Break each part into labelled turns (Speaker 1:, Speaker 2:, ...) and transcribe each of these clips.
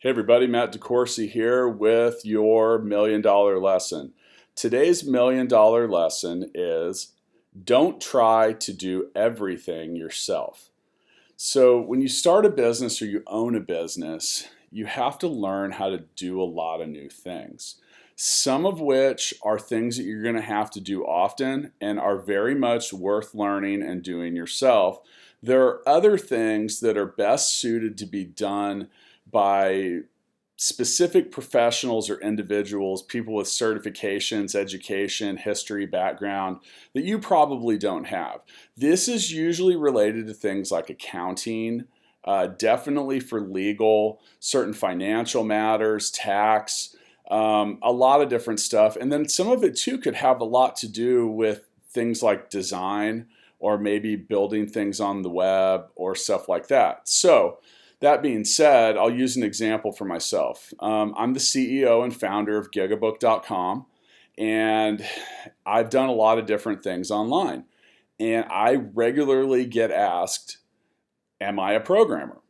Speaker 1: Hey everybody, Matt DeCoursey here with your $1,000,000 lesson. Today's $1,000,000 lesson is don't try to do everything yourself. So when you start a business or you own a business, you have to learn how to do a lot of new things. Some of which are things that you're going to have to do often and are very much worth learning and doing yourself. There are other things that are best suited to be done by specific professionals or individuals, people with certifications, education, history, background that you probably don't have. This is usually related to things like accounting, definitely for legal, certain financial matters, tax, a lot of different stuff. And then some of it too could have a lot to do with things like design or maybe building things on the web or stuff like that. So that being said, I'll use an example for myself. I'm the CEO and founder of gigabook.com, and I've done a lot of different things online. And I regularly get asked, am I a programmer?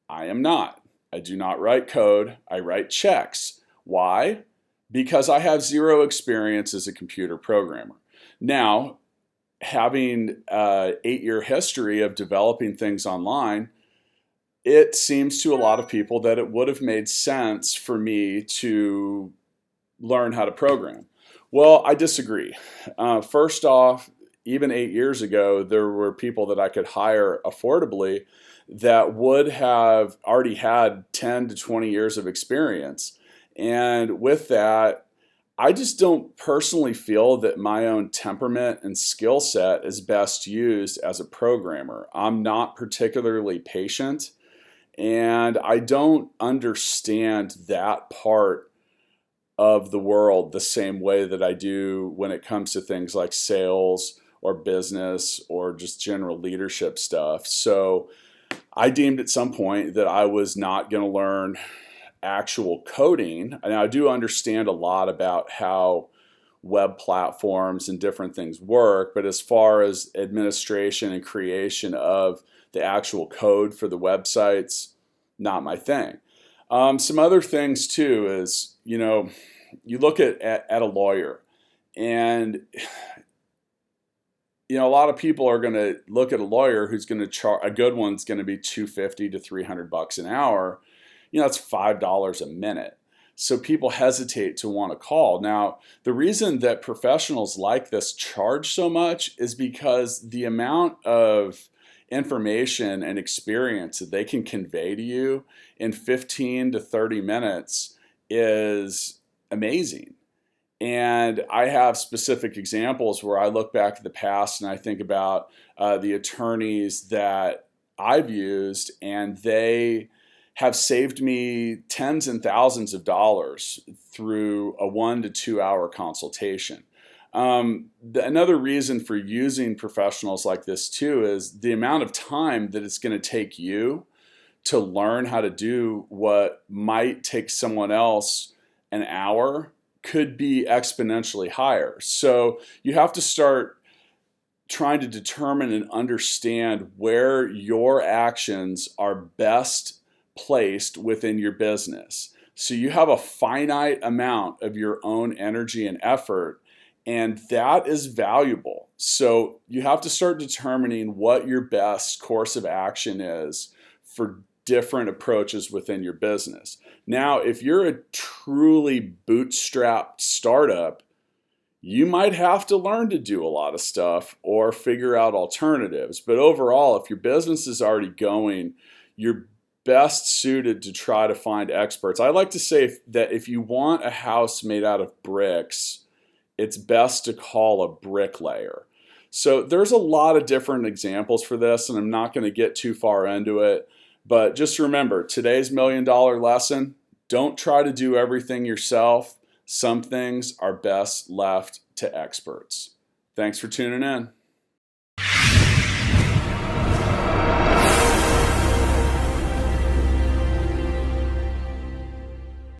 Speaker 1: I am not. I do not write code. I write checks. Why? Because I have zero experience as a computer programmer. Now, having an 8-year history of developing things online, it seems to a lot of people that it would have made sense for me to learn how to program. Well, I disagree. First off, even 8 years ago, there were people that I could hire affordably that would have already had 10 to 20 years of experience. And with that, I just don't personally feel that my own temperament and skill set is best used as a programmer. I'm not particularly patient. And I don't understand that part of the world the same way that I do when it comes to things like sales or business or just general leadership stuff. So I deemed at some point that I was not going to learn actual coding. And I do understand a lot about how web platforms and different things work, but as far as administration and creation of the actual code for the websites, not my thing. Some other things too is, you look at a lawyer, and a lot of people are going to look at a lawyer who's going to charge, a good one's going to be $250 to $300 an hour. That's $5 a minute. So people hesitate to want to call. Now, the reason that professionals like this charge so much is because the amount of information and experience that they can convey to you in 15 to 30 minutes is amazing. And I have specific examples where I look back at the past and I think about the attorneys that I've used, and they have saved me tens and thousands of dollars through a 1 to 2 hour consultation. Another reason for using professionals like this too is the amount of time that it's going to take you to learn how to do what might take someone else an hour could be exponentially higher. So you have to start trying to determine and understand where your actions are best placed within your business. So you have a finite amount of your own energy and effort, and that is valuable. So you have to start determining what your best course of action is for different approaches within your business. Now, if you're a truly bootstrapped startup, you might have to learn to do a lot of stuff or figure out alternatives. But overall, if your business is already going, you're best suited to try to find experts. I like to say that if you want a house made out of bricks, it's best to call a bricklayer. So there's a lot of different examples for this, and I'm not going to get too far into it. But just remember, today's $1,000,000 lesson, don't try to do everything yourself. Some things are best left to experts. Thanks for tuning in.